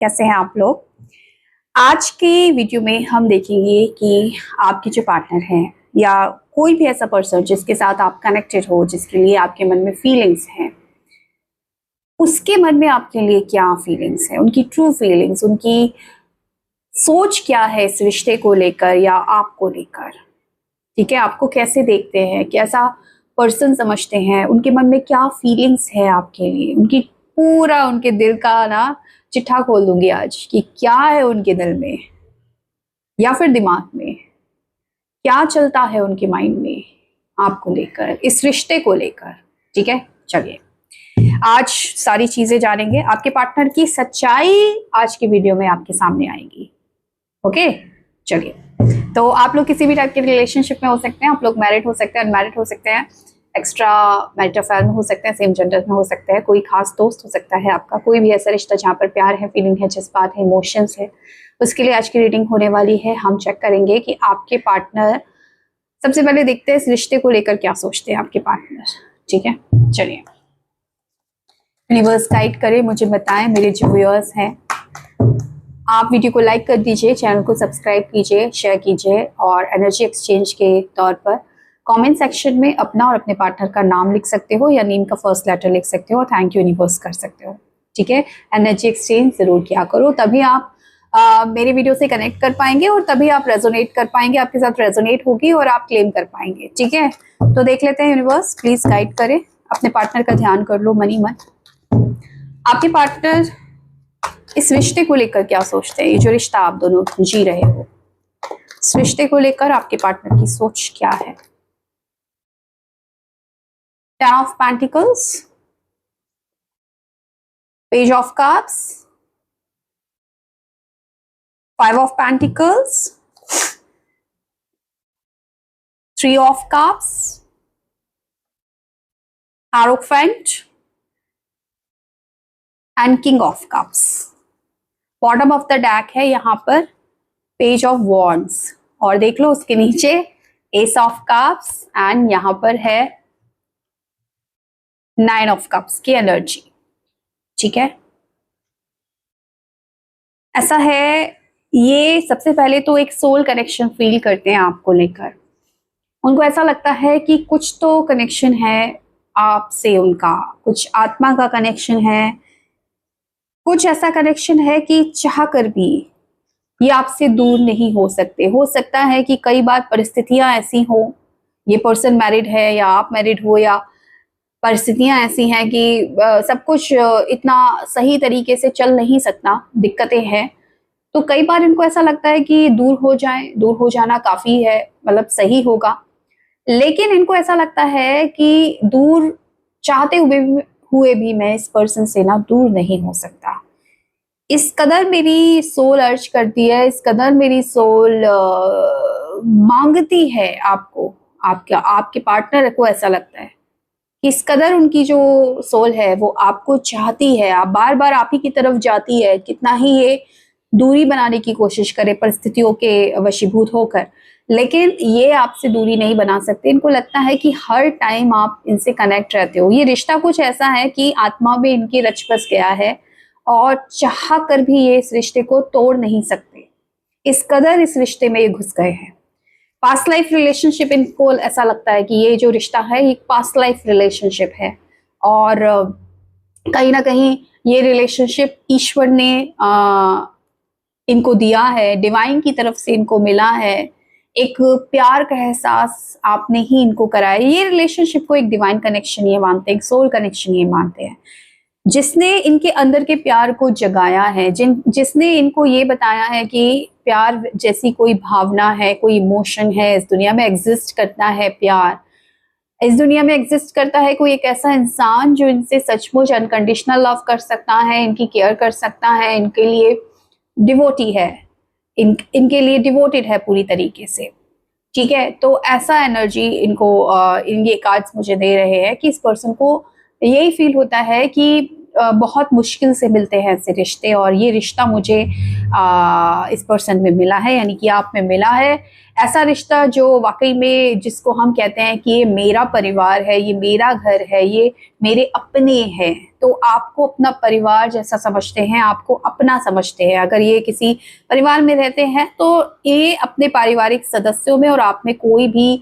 कैसे हैं आप लोग। आज के वीडियो में हम देखेंगे कि आपके जो पार्टनर हैं या कोई भी ऐसा पर्सन जिसके साथ आप कनेक्टेड हो, जिसके लिए आपके मन में फीलिंग्स हैं, उसके मन में आपके लिए क्या फीलिंग्स है, उनकी ट्रू फीलिंग्स, उनकी सोच क्या है इस रिश्ते को लेकर या आपको लेकर। ठीक है, आपको कैसे देखते हैं, कैसा पर्सन समझते हैं, उनके मन में क्या फीलिंग्स है आपके लिए, उनकी पूरा उनके दिल का ना चिट्ठा खोल दूंगी आज कि क्या है उनके दिल में या फिर दिमाग में, क्या चलता है उनके माइंड में आपको लेकर, इस रिश्ते को लेकर। ठीक है, चलिए आज सारी चीजें जानेंगे। आपके पार्टनर की सच्चाई आज की वीडियो में आपके सामने आएगी। ओके, चलिए। तो आप लोग किसी भी टाइप के रिलेशनशिप में हो सकते हैं, आप लोग मैरिड हो सकते हैं, अनमैरिड हो सकते हैं, एक्स्ट्रा मैरिटल अफेयर में हो सकते हैं, सेम जेंडर में हो सकते हैं, कोई खास दोस्त हो सकता है आपका, कोई भी ऐसा रिश्ता जहाँ पर प्यार है, फीलिंग है, जज्बात है, इमोशंस है, उसके लिए आज की रीडिंग होने वाली है। हम चेक करेंगे कि आपके पार्टनर, सबसे पहले देखते हैं इस रिश्ते को लेकर क्या सोचते हैं आपके पार्टनर। ठीक है, चलिए। यूनिवर्स गाइड करे, मुझे बताएं। मेरे जो व्यूअर्स हैं, आप वीडियो को लाइक कर दीजिए, चैनल को सब्सक्राइब कीजिए, शेयर कीजिए और एनर्जी एक्सचेंज के तौर पर कमेंट सेक्शन में अपना और अपने पार्टनर का नाम लिख सकते हो या नेम का फर्स्ट लेटर लिख सकते हो और थैंक यू यूनिवर्स कर सकते हो। ठीक है, एनर्जी एक्सचेंज जरूर किया करो, तभी आप मेरे वीडियो से कनेक्ट कर पाएंगे और तभी आप रेजोनेट कर पाएंगे, आपके साथ रेजोनेट होगी और आप क्लेम कर पाएंगे। ठीक है, तो देख लेते हैं। यूनिवर्स प्लीज गाइड करें, अपने पार्टनर का ध्यान कर लो मनी मन। आपके पार्टनर इस रिश्ते को लेकर क्या सोचते हैं, ये जो रिश्ता आप दोनों जी रहे हो, इस रिश्ते को लेकर आपके पार्टनर की सोच क्या है। Ten of pentacles, page of cups, five of pentacles, three of cups, hierophant and king of cups. Bottom of the deck है यहाँ पर पेज ऑफ वॉन्ड्स और देख लो उसके नीचे एस ऑफ कप्स एंड यहाँ पर है नाइन ऑफ कप्स की एनर्जी। ठीक है, ऐसा है, ये सबसे पहले तो एक सोल कनेक्शन फील करते हैं आपको लेकर। उनको ऐसा लगता है कि कुछ तो कनेक्शन है आपसे, उनका कुछ आत्मा का कनेक्शन है, कुछ ऐसा कनेक्शन है कि चाह कर भी ये आपसे दूर नहीं हो सकते। हो सकता है कि कई बार परिस्थितियां ऐसी हो, ये पर्सन मैरिड है या आप मैरिड हो, या परिस्थितियां ऐसी हैं कि सब कुछ इतना सही तरीके से चल नहीं सकता, दिक्कतें हैं, तो कई बार इनको ऐसा लगता है कि दूर हो जाए, दूर हो जाना काफी है, मतलब सही होगा। लेकिन इनको ऐसा लगता है कि दूर चाहते हुए भी मैं इस पर्सन से ना दूर नहीं हो सकता। इस कदर मेरी सोल अर्ज करती है, इस कदर मेरी सोल मांगती है आपको, आपके पार्टनर को ऐसा लगता है कि इस कदर उनकी जो सोल है वो आपको चाहती है, आप बार बार आप ही की तरफ जाती है, कितना ही ये दूरी बनाने की कोशिश करे परिस्थितियों के वशीभूत होकर, लेकिन ये आपसे दूरी नहीं बना सकते। इनको लगता है कि हर टाइम आप इनसे कनेक्ट रहते हो। ये रिश्ता कुछ ऐसा है कि आत्मा में इनकी रच बस गया है और चाह कर भी ये इस रिश्ते को तोड़ नहीं सकते, इस कदर इस रिश्ते में ये घुस गए हैं। पास्ट लाइफ रिलेशनशिप, इनको ऐसा लगता है कि ये जो रिश्ता है ये पास्ट लाइफ रिलेशनशिप है और कहीं ना कहीं ये रिलेशनशिप ईश्वर ने इनको दिया है, डिवाइन की तरफ से इनको मिला है, एक प्यार का एहसास आपने ही इनको कराया। ये रिलेशनशिप को एक डिवाइन कनेक्शन ये मानते हैं, एक सोल कनेक्शन ये मानते हैं, जिसने इनके अंदर के प्यार को जगाया है, जिसने इनको ये बताया है कि प्यार जैसी कोई भावना है, कोई इमोशन है, इस दुनिया में एग्जिस्ट करता है। प्यार इस दुनिया में एग्जिस्ट करता है कोई एक ऐसा इंसान जो इनसे सचमुच अनकंडीशनल लव कर सकता है, इनकी केयर कर सकता है, इनके लिए डिवोटी है, इनके लिए डिवोटेड है पूरी तरीके से। ठीक है, तो ऐसा एनर्जी इनको ये कार्ड्स मुझे दे रहे हैं कि इस पर्सन को यही फील होता है कि बहुत मुश्किल से मिलते हैं ऐसे रिश्ते, और ये रिश्ता मुझे इस पर्सन में मिला है, यानी कि आप में मिला है। ऐसा रिश्ता जो वाकई में, जिसको हम कहते हैं कि ये मेरा परिवार है, ये मेरा घर है, ये मेरे अपने हैं। तो आपको अपना परिवार जैसा समझते हैं, आपको अपना समझते हैं। अगर ये किसी परिवार में रहते हैं तो ये अपने पारिवारिक सदस्यों में और आप में कोई भी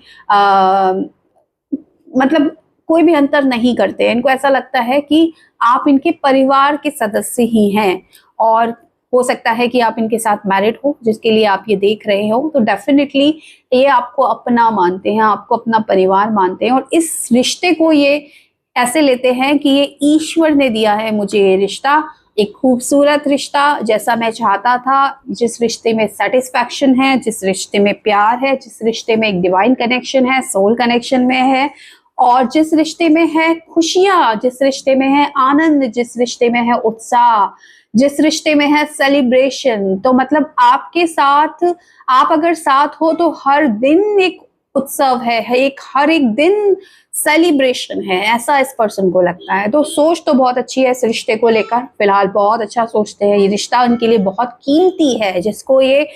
मतलब कोई भी अंतर नहीं करते हैं। इनको ऐसा लगता है कि आप इनके परिवार के सदस्य ही हैं, और हो सकता है कि आप इनके साथ मैरिड हो, जिसके लिए आप ये देख रहे हो, तो डेफिनेटली ये आपको अपना मानते हैं, आपको अपना परिवार मानते हैं, और इस रिश्ते को ये ऐसे लेते हैं कि ये ईश्वर ने दिया है मुझे ये रिश्ता, एक खूबसूरत रिश्ता जैसा मैं चाहता था, जिस रिश्ते में सेटिस्फैक्शन है, जिस रिश्ते में प्यार है, जिस रिश्ते में एक डिवाइन कनेक्शन है, सोल कनेक्शन में है, और जिस रिश्ते में है खुशियां, जिस रिश्ते में है आनंद, जिस रिश्ते में है उत्साह, जिस रिश्ते में है सेलिब्रेशन। तो मतलब आपके साथ, आप अगर साथ हो तो हर दिन एक उत्सव है, एक हर एक दिन सेलिब्रेशन है, ऐसा इस पर्सन को लगता है। तो सोच तो बहुत अच्छी है इस रिश्ते को लेकर, फिलहाल बहुत अच्छा सोचते हैं। ये रिश्ता उनके लिए बहुत कीमती है, जिसको ये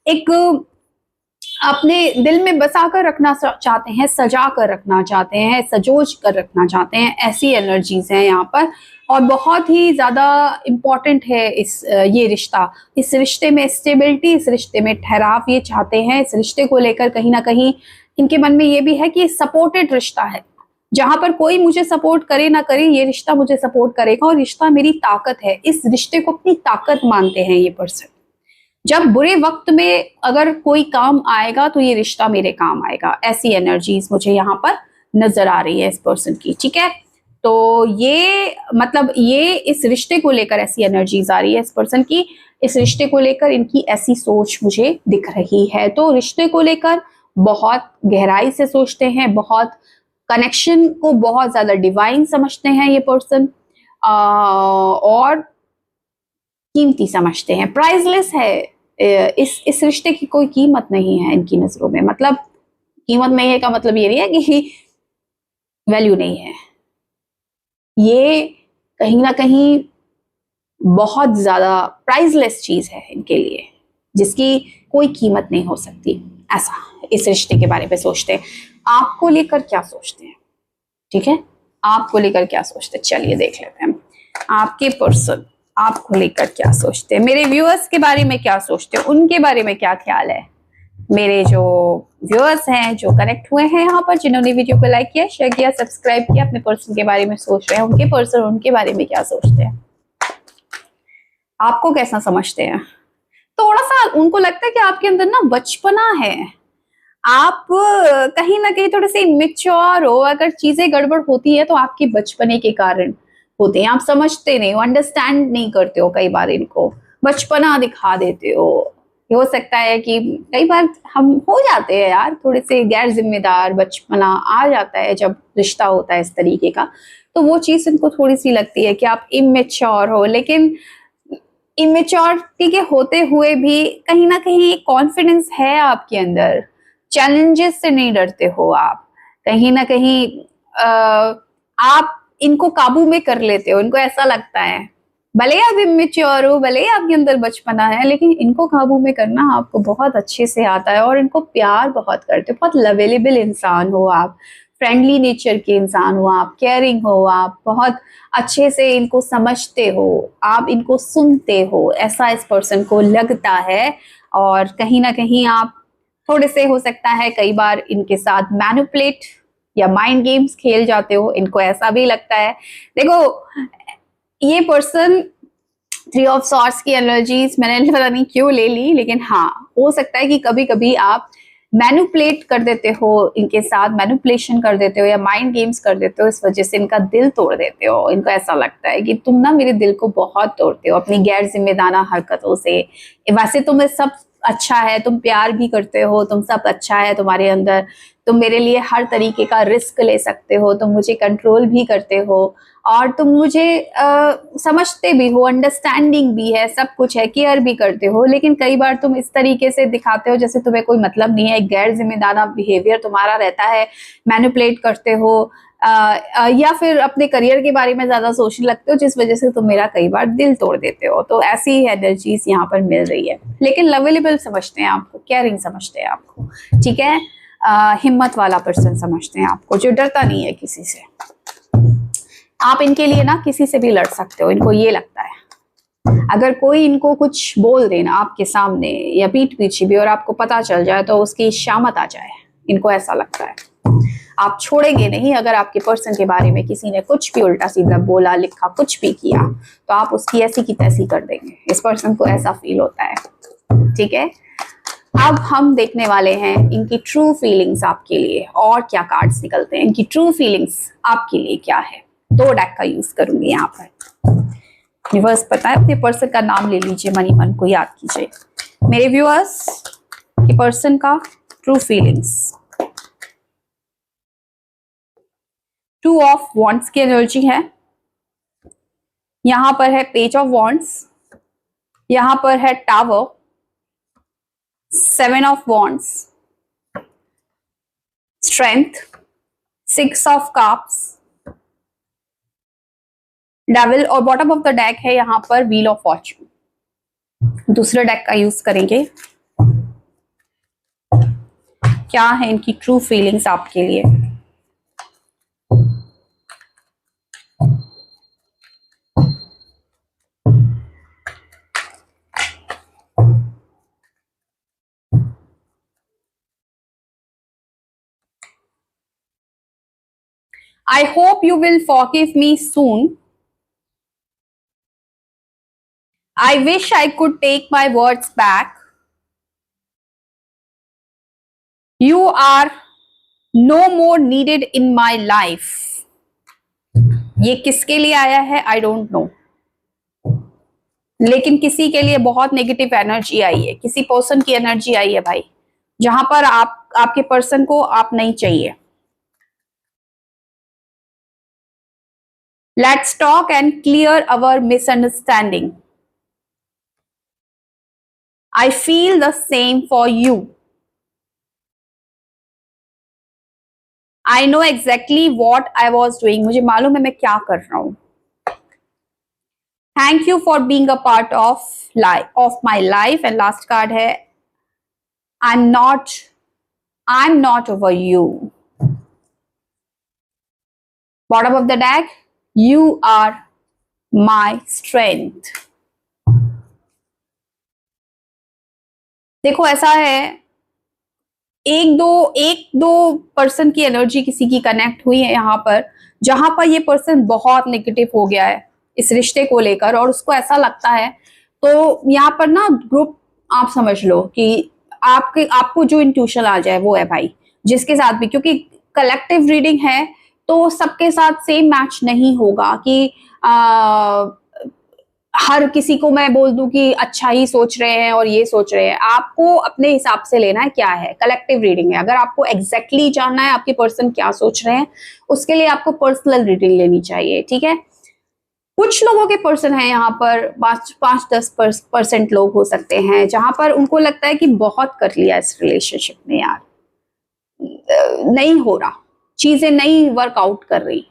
एक अपने दिल में बसा कर रखना चाहते हैं, सजा कर रखना चाहते हैं, सजोज कर रखना चाहते हैं। ऐसी एनर्जीज हैं यहाँ पर, और बहुत ही ज्यादा इम्पोर्टेंट है ये रिश्ता। इस रिश्ते में स्टेबिलिटी, इस रिश्ते में ठहराव ये चाहते हैं। इस रिश्ते को लेकर कहीं ना कहीं इनके मन में ये भी है कि सपोर्टेड रिश्ता है, जहां पर कोई मुझे सपोर्ट करे ना करे, ये रिश्ता मुझे सपोर्ट करेगा, और रिश्ता मेरी ताकत है। इस रिश्ते को अपनी ताकत मानते हैं ये पर्सन। जब बुरे वक्त में अगर कोई काम आएगा तो ये रिश्ता मेरे काम आएगा। ऐसी एनर्जीज मुझे यहाँ पर नजर आ रही है इस पर्सन की, ठीक है। तो ये मतलब ये इस रिश्ते को लेकर ऐसी एनर्जीज आ रही है इस पर्सन की, इस रिश्ते को लेकर इनकी ऐसी सोच मुझे दिख रही है। तो रिश्ते को लेकर बहुत गहराई से सोचते हैं, बहुत कनेक्शन को बहुत ज्यादा डिवाइन समझते हैं ये पर्सन, और कीमती समझते हैं, प्राइसलेस है। इस रिश्ते की कोई कीमत नहीं है इनकी नजरों में। मतलब कीमत नहीं है का मतलब ये नहीं है कि वैल्यू नहीं है, ये कहीं ना कहीं बहुत ज्यादा प्राइसलेस चीज है इनके लिए, जिसकी कोई कीमत नहीं हो सकती। ऐसा इस रिश्ते के बारे में सोचते हैं। आपको लेकर क्या सोचते हैं, ठीक है, आपको लेकर क्या सोचते हैं, चलिए देख लेते हैं। आपके पर्सन आपको लेकर क्या सोचते हैं, मेरे व्यूअर्स के बारे में क्या सोचते हैं, उनके बारे में क्या ख्याल है। मेरे जो व्यूअर्स हैं, जो कनेक्ट हुए हैं यहाँ पर, जिन्होंने वीडियो को लाइक किया, शेयर किया, सब्सक्राइब किया, अपने पर्सन के बारे में सोच रहे हैं, उनके पर्सन उनके बारे में क्या सोचते हैं, आपको कैसा समझते हैं। थोड़ा सा उनको लगता है कि आपके अंदर ना बचपना है, आप कहीं ना कहीं थोड़े से इमेच्योर हो। अगर चीजें गड़बड़ होती है तो आपके बचपने के कारण होते हैं, आप समझते नहीं हो, अंडरस्टैंड नहीं करते हो, कई बार इनको बचपना दिखा देते हो। ये हो सकता है कि कई बार हम हो जाते हैं यार थोड़े से गैर जिम्मेदार, बचपना आ जाता है जब रिश्ता होता है इस तरीके का, तो वो चीज इनको थोड़ी सी लगती है कि आप इमेच्योर हो। लेकिन इमेच्योरिटी के होते हुए भी कहीं ना कहीं कॉन्फिडेंस है आपके अंदर, चैलेंजेस से नहीं डरते हो आप, कहीं ना कहीं आप इनको काबू में कर लेते हो। इनको ऐसा लगता है भले ही आप इमेच्योर हो, भले ही आपके अंदर बचपना है, लेकिन इनको काबू में करना आपको बहुत अच्छे से आता है, और इनको प्यार बहुत करते हो, बहुत लवेलेबल इंसान हो आप, फ्रेंडली नेचर के इंसान हो आप, केयरिंग हो आप, बहुत अच्छे से इनको समझते हो आप, इनको सुनते हो, ऐसा इस पर्सन को लगता है। और कहीं ना कहीं आप थोड़े से, हो सकता है कई बार इनके साथ मैनिपुलेट या माइंड गेम्स खेल जाते हो, इनको ऐसा भी लगता है। देखो ये पर्सन 3 ऑफ सॉर्ड्स की एनर्जीज मैंने पता नहीं क्यों ले ली, लेकिन हाँ हो सकता है कि कभी कभी आप मैनिपुलेट कर देते हो इनके साथ, मैनिपुलेशन कर देते हो या माइंड गेम्स कर देते हो, इस वजह से इनका दिल तोड़ देते हो। इनको ऐसा लगता है कि तुम ना मेरे दिल को बहुत तोड़ते हो अपनी गैर जिम्मेदाराना हरकतों से। वैसे तुम्हें सब अच्छा है, तुम प्यार भी करते हो, तुम सब अच्छा है तुम्हारे अंदर, तुम मेरे लिए हर तरीके का रिस्क ले सकते हो, तुम मुझे कंट्रोल भी करते हो, और तुम मुझे समझते भी हो, अंडरस्टैंडिंग भी है, सब कुछ है, केयर भी करते हो। लेकिन कई बार तुम इस तरीके से दिखाते हो जैसे तुम्हें कोई मतलब नहीं है, एक गैर जिम्मेदाराना बिहेवियर तुम्हारा रहता है, मैनिपुलेट करते हो, या फिर अपने करियर के बारे में ज्यादा सोचने लगते हो, जिस वजह से तुम मेरा कई बार दिल तोड़ देते हो। तो ऐसी एनर्जीज यहाँ पर मिल रही है, लेकिन लवेलेबल समझते हैं आपको, केयरिंग समझते हैं आपको, ठीक है। हिम्मत वाला पर्सन समझते हैं आपको, जो डरता नहीं है किसी से। आप इनके लिए ना किसी से भी लड़ सकते हो, इनको ये लगता है। अगर कोई इनको कुछ बोल देना आपके सामने या पीठ पीछे भी और आपको पता चल जाए तो उसकी शामत आ जाए, इनको ऐसा लगता है। आप छोड़ेंगे नहीं। अगर आपके पर्सन के बारे में किसी ने कुछ भी उल्टा सीधा बोला, लिखा, कुछ भी किया, तो आप उसकी ऐसी की तैसी कर देंगे। इस पर्सन को ऐसा फील होता है, ठीक है। अब हम देखने वाले हैं इनकी ट्रू फीलिंग्स आपके लिए, और क्या कार्ड्स निकलते हैं, इनकी ट्रू फीलिंग्स आपके लिए क्या है। 2 डेक का यूज करूंगी यहाँ पर। व्यूअर्स, पता है, अपने पर्सन का नाम ले लीजिए, मनी मन को याद कीजिए। मेरे व्यूअर्स के पर्सन का ट्रू फीलिंग्स। 2 ऑफ वॉन्ड्स की एनर्जी है, यहां पर है पेज ऑफ वॉन्ड्स, यहां पर है tower, 7 of wands, strength, 6 of cups, devil, और बॉटम ऑफ द डेक है यहां पर व्हील ऑफ फॉर्च्यून। दूसरे डेक का यूज करेंगे। क्या है इनकी ट्रू फीलिंग्स आपके लिए। I hope you will forgive me soon. I wish I could take my words back. You are no more needed in my life. ये किसके लिए आया है आई डोंट नो, लेकिन किसी के लिए बहुत नेगेटिव एनर्जी आई है, किसी पर्सन की एनर्जी आई है भाई, जहां पर आपके पर्सन को आप नहीं चाहिए। Let's talk and clear our misunderstanding. I feel the same for you. I know exactly what I was doing. मुझे मालूम है मैं क्या कर रहा हूं। Thank you for being a part of my life. And last card है I'm not over you. Bottom of the deck, you are my strength. देखो ऐसा है, एक दो पर्सन की एनर्जी किसी की कनेक्ट हुई है यहाँ पर, जहां पर ये पर्सन बहुत नेगेटिव हो गया है इस रिश्ते को लेकर, और उसको ऐसा लगता है। तो यहाँ पर ना ग्रुप आप समझ लो कि आपको जो इंट्यूशन आ जाए वो है भाई, जिसके साथ भी, क्योंकि कलेक्टिव रीडिंग है तो सबके साथ सेम मैच नहीं होगा कि हर किसी को मैं बोल दूं कि अच्छा ही सोच रहे हैं और ये सोच रहे हैं। आपको अपने हिसाब से लेना है, क्या है कलेक्टिव रीडिंग है। अगर आपको एग्जैक्टली जानना है आपके पर्सन क्या सोच रहे हैं, उसके लिए आपको पर्सनल रीडिंग लेनी चाहिए, ठीक है। कुछ लोगों के पर्सन है यहाँ पर 5-10% लोग हो सकते हैं जहां पर उनको लगता है कि बहुत कर लिया इस रिलेशनशिप में यार, नहीं हो रहा, चीजें नहीं वर्कआउट कर रही,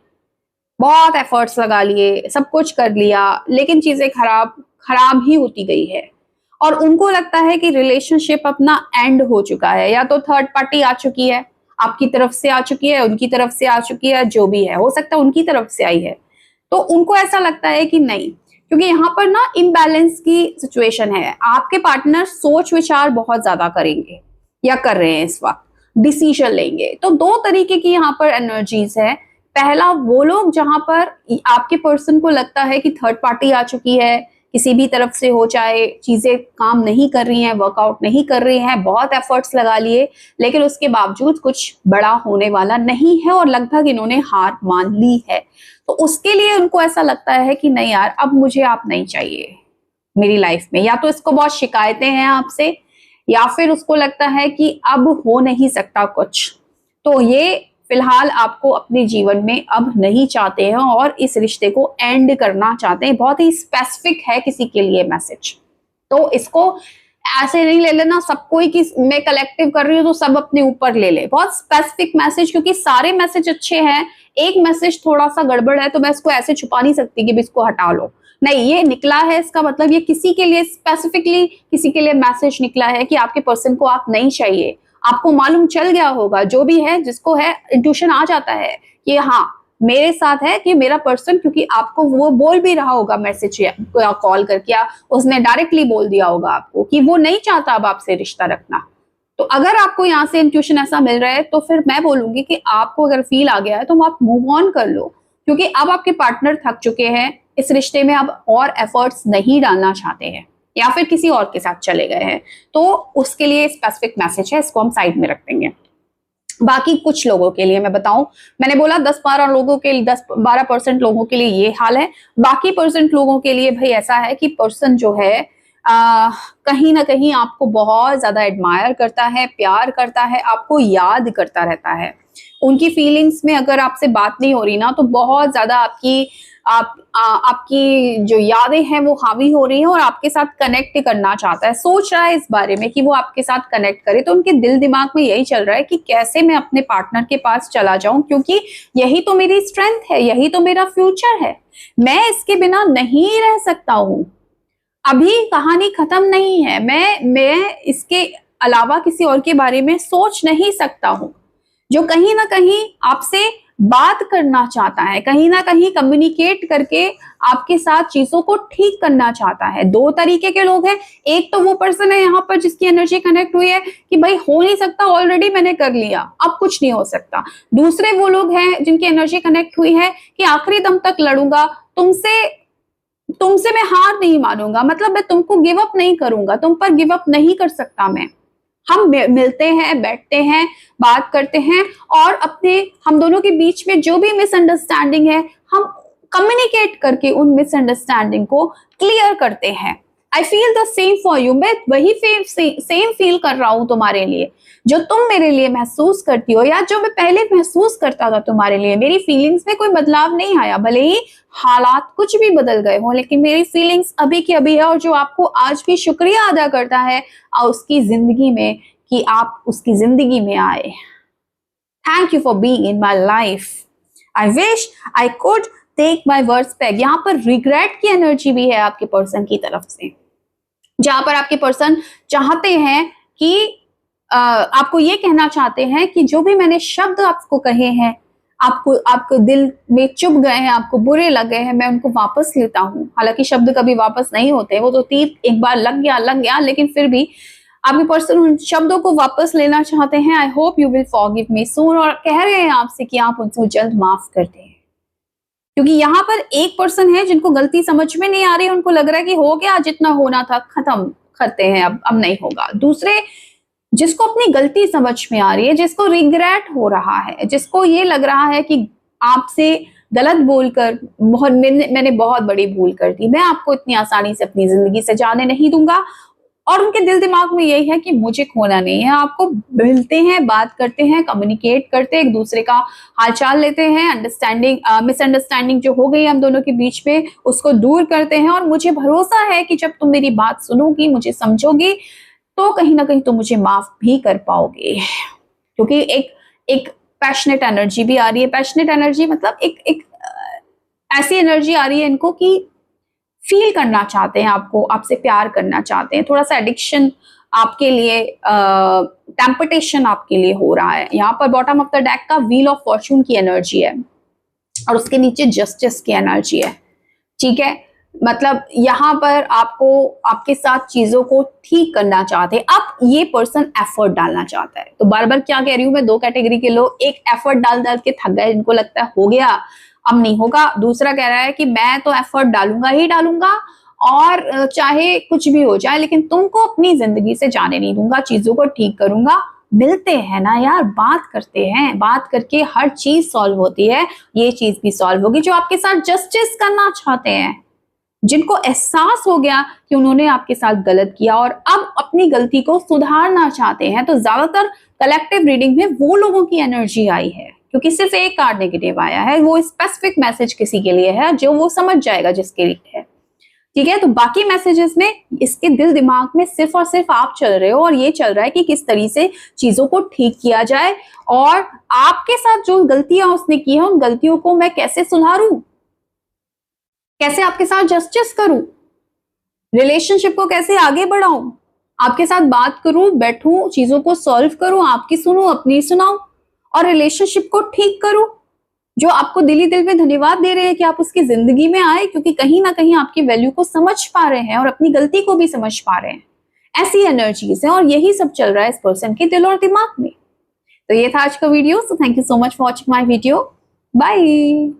बहुत एफर्ट्स लगा लिए, सब कुछ कर लिया, लेकिन चीजें खराब ही होती गई है। और उनको लगता है कि रिलेशनशिप अपना एंड हो चुका है, या तो थर्ड पार्टी आ चुकी है, आपकी तरफ से आ चुकी है, उनकी तरफ से आ चुकी है, जो भी है, हो सकता है उनकी तरफ से आई है। तो उनको ऐसा लगता है कि नहीं, क्योंकि यहाँ पर ना इम्बैलेंस की सिचुएशन है। आपके पार्टनर सोच विचार बहुत ज्यादा करेंगे या कर रहे हैं इस वक्त, डिसीजन लेंगे। तो 2 तरीके की यहाँ पर एनर्जीज है। पहला, वो लोग जहां पर आपके पर्सन को लगता है कि थर्ड पार्टी आ चुकी है, किसी भी तरफ से हो, चाहे चीजें काम नहीं कर रही हैं, वर्कआउट नहीं कर रही हैं, बहुत एफर्ट्स लगा लिए, लेकिन उसके बावजूद कुछ बड़ा होने वाला नहीं है और लगभग इन्होंने हार मान ली है। तो उसके लिए उनको ऐसा लगता है कि नहीं यार, अब मुझे आप नहीं चाहिए मेरी लाइफ में। या तो इसको बहुत शिकायतें हैं आपसे, या फिर उसको लगता है कि अब हो नहीं सकता कुछ, तो ये फिलहाल आपको अपने जीवन में अब नहीं चाहते हैं और इस रिश्ते को एंड करना चाहते हैं। बहुत ही स्पेसिफिक है किसी के लिए मैसेज, तो इसको ऐसे नहीं ले लेना सबको ही कि मैं कलेक्टिव कर रही हूँ तो सब अपने ऊपर ले ले। बहुत स्पेसिफिक मैसेज, क्योंकि सारे मैसेज अच्छे हैं, एक मैसेज थोड़ा सा गड़बड़ है तो मैं इसको ऐसे छुपा नहीं सकती कि इसको हटा लो। नहीं, ये निकला है, इसका मतलब ये किसी के लिए स्पेसिफिकली किसी के लिए मैसेज निकला है कि आपके पर्सन को आप नहीं चाहिए। आपको मालूम चल गया होगा, जो भी है जिसको है इंट्यूशन आ जाता है कि हाँ मेरे साथ है कि मेरा पर्सन, क्योंकि आपको वो बोल भी रहा होगा मैसेज या कॉल करके, या उसने डायरेक्टली बोल दिया होगा आपको कि वो नहीं चाहता अब आपसे रिश्ता रखना। तो अगर आपको यहाँ से इंट्यूशन ऐसा मिल रहा है तो फिर मैं बोलूंगी कि आपको अगर फील आ गया है तो आप मूव ऑन कर लो, क्योंकि अब आपके पार्टनर थक चुके हैं इस रिश्ते में, अब और एफर्ट्स नहीं डालना चाहते हैं या फिर किसी और के साथ चले गए हैं। तो उसके लिए स्पेसिफिक मैसेज है, इसको हम साइड में रख देंगे। बाकी कुछ लोगों के लिए मैं बताऊं, मैंने बोला 10-12 लोगों के लिए, 10-12% लोगों के लिए ये हाल है। बाकी % लोगों के लिए भाई ऐसा है कि पर्सन जो है कहीं ना कहीं आपको बहुत ज्यादा एडमायर करता है, प्यार करता है, आपको याद करता रहता है। उनकी फीलिंग्स में अगर आपसे बात नहीं हो रही ना तो बहुत ज्यादा आपकी जो यादें हैं वो हावी हो रही हैं और आपके साथ कनेक्ट करना चाहता है, सोच रहा है इस बारे में कि वो आपके साथ कनेक्ट करे। तो उनके दिल दिमाग में यही चल रहा है कि कैसे मैं अपने पार्टनर के पास चला जाऊं, क्योंकि यही तो मेरी स्ट्रेंथ है, यही तो मेरा फ्यूचर है, मैं इसके बिना नहीं रह सकता हूं। अभी कहानी खत्म नहीं है, मैं इसके अलावा किसी और के बारे में सोच नहीं सकता हूं। जो कहीं ना कहीं आपसे बात करना चाहता है, कहीं ना कहीं कम्युनिकेट करके आपके साथ चीजों को ठीक करना चाहता है। 2 तरीके के लोग हैं, एक तो वो पर्सन है यहाँ पर जिसकी एनर्जी कनेक्ट हुई है कि भाई हो नहीं सकता, ऑलरेडी मैंने कर लिया, अब कुछ नहीं हो सकता। दूसरे वो लोग हैं जिनकी एनर्जी कनेक्ट हुई है कि आखिरी दम तक लड़ूंगा, तुमसे मैं हार नहीं मानूंगा, मतलब मैं तुमको गिव अप नहीं करूंगा, तुम पर गिव अप नहीं कर सकता मैं। हम मिलते हैं, बैठते हैं, बात करते हैं और हम दोनों के बीच में जो भी मिसअंडरस्टैंडिंग है हम कम्युनिकेट करके उन मिसअंडरस्टैंडिंग को क्लियर करते हैं। I feel the same for you, मैं वही सेम फील कर रहा हूं तुम्हारे लिए, जो तुम मेरे लिए महसूस करती हो या जो मैं पहले महसूस करता था तुम्हारे लिए। मेरी फीलिंग्स में कोई बदलाव नहीं आया, भले ही हालात कुछ भी बदल गए हो, लेकिन मेरी फीलिंग्स अभी की अभी है। और जो आपको आज भी शुक्रिया अदा करता है उसकी जिंदगी में कि आप उसकी जिंदगी में आए। Thank you for being in my life, I wish I could take my words back. यहाँ पर रिग्रेट की एनर्जी भी है आपके पर्सन की तरफ से, जहां पर आपके पर्सन चाहते हैं कि आपको ये कहना चाहते हैं कि जो भी मैंने शब्द आपको कहे हैं, आपको दिल में चुभ गए हैं, आपको बुरे लग गए हैं, मैं उनको वापस लेता हूं। हालांकि शब्द कभी वापस नहीं होते, वो तो तीर एक बार लग गया, लेकिन फिर भी आपके पर्सन उन शब्दों को वापस लेना चाहते हैं। I hope you will forgive me soon, और कह रहे हैं आपसे कि आप उनको जल्द माफ कर दें, क्योंकि यहाँ पर एक पर्सन है जिनको गलती समझ में नहीं आ रही, उनको लग रहा है कि हो गया, जितना होना था खत्म करते हैं, अब नहीं होगा। दूसरे जिसको अपनी गलती समझ में आ रही है, जिसको रिग्रेट हो रहा है, जिसको ये लग रहा है कि आपसे गलत बोलकर मैंने बहुत बड़ी भूल कर दी, मैं आपको इतनी आसानी से अपनी जिंदगी से जाने नहीं दूंगा। और उनके दिल दिमाग में यही है कि मुझे खोना नहीं है। आपको मिलते हैं, बात करते हैं, कम्युनिकेट करते हैं, एक दूसरे का हालचाल लेते हैं, मिसअंडरस्टैंडिंग जो हो गई हम दोनों के बीच में उसको दूर करते हैं। और मुझे भरोसा है कि जब तुम मेरी बात सुनोगी, मुझे समझोगी, तो कहीं ना कहीं तुम मुझे माफ भी कर पाओगे, क्योंकि एक पैशनेट एनर्जी भी आ रही है। पैशनेट एनर्जी मतलब एक ऐसी एनर्जी आ रही है इनको कि फील करना चाहते हैं आपको, आपसे प्यार करना चाहते हैं। थोड़ा सा एडिक्शन आपके लिए, टेम्पटेशन आपके लिए हो रहा है। यहाँ पर बॉटम ऑफ द डेक का व्हील ऑफ फॉर्चून की एनर्जी है और उसके नीचे जस्टिस की एनर्जी है। ठीक है, मतलब यहाँ पर आपको आपके साथ चीजों को ठीक करना चाहते हैं। अब ये पर्सन एफर्ट डालना चाहता है। तो बार बार क्या कह रही हूं मैं, 2 कैटेगरी के लोग, एक एफर्ट डाल डाल के थक गए, इनको लगता है हो गया अब नहीं होगा। दूसरा कह रहा है कि मैं तो एफर्ट डालूंगा ही डालूंगा और चाहे कुछ भी हो जाए, लेकिन तुमको अपनी जिंदगी से जाने नहीं दूंगा, चीजों को ठीक करूंगा। मिलते हैं ना यार, बात करते हैं, बात करके हर चीज सॉल्व होती है, ये चीज भी सॉल्व होगी। जो आपके साथ जस्टिस करना चाहते हैं, जिनको एहसास हो गया कि उन्होंने आपके साथ गलत किया और अब अपनी गलती को सुधारना चाहते हैं, तो ज्यादातर कलेक्टिव रीडिंग में वो लोगों की एनर्जी आई है, क्योंकि सिर्फ एक कार्ड नेगेटिव आया है। वो स्पेसिफिक मैसेज किसी के लिए है जो वो समझ जाएगा, जिसके लिए है। ठीक है। तो बाकी मैसेजेस में इसके दिल दिमाग में सिर्फ और सिर्फ आप चल रहे हो और ये चल रहा है कि किस तरीके से चीजों को ठीक किया जाए और आपके साथ जो गलतियां उसने की है उन गलतियों को मैं कैसे सुधारूं, कैसे आपके साथ जस्टिस करूं, रिलेशनशिप को कैसे आगे बढ़ाऊं, आपके साथ बात करूं, बैठूं, चीजों को सॉल्व करूं, आपकी सुनूं, अपनी सुनाऊं और रिलेशनशिप को ठीक करूं। जो आपको दिल ही दिल में धन्यवाद दे रहे हैं कि आप उसकी जिंदगी में आए, क्योंकि कहीं ना कहीं आपकी वैल्यू को समझ पा रहे हैं और अपनी गलती को भी समझ पा रहे हैं। ऐसी एनर्जीज है और यही सब चल रहा है इस पर्सन के दिल और दिमाग में। तो ये था आज का video. So thank you so much for watching my video. Bye.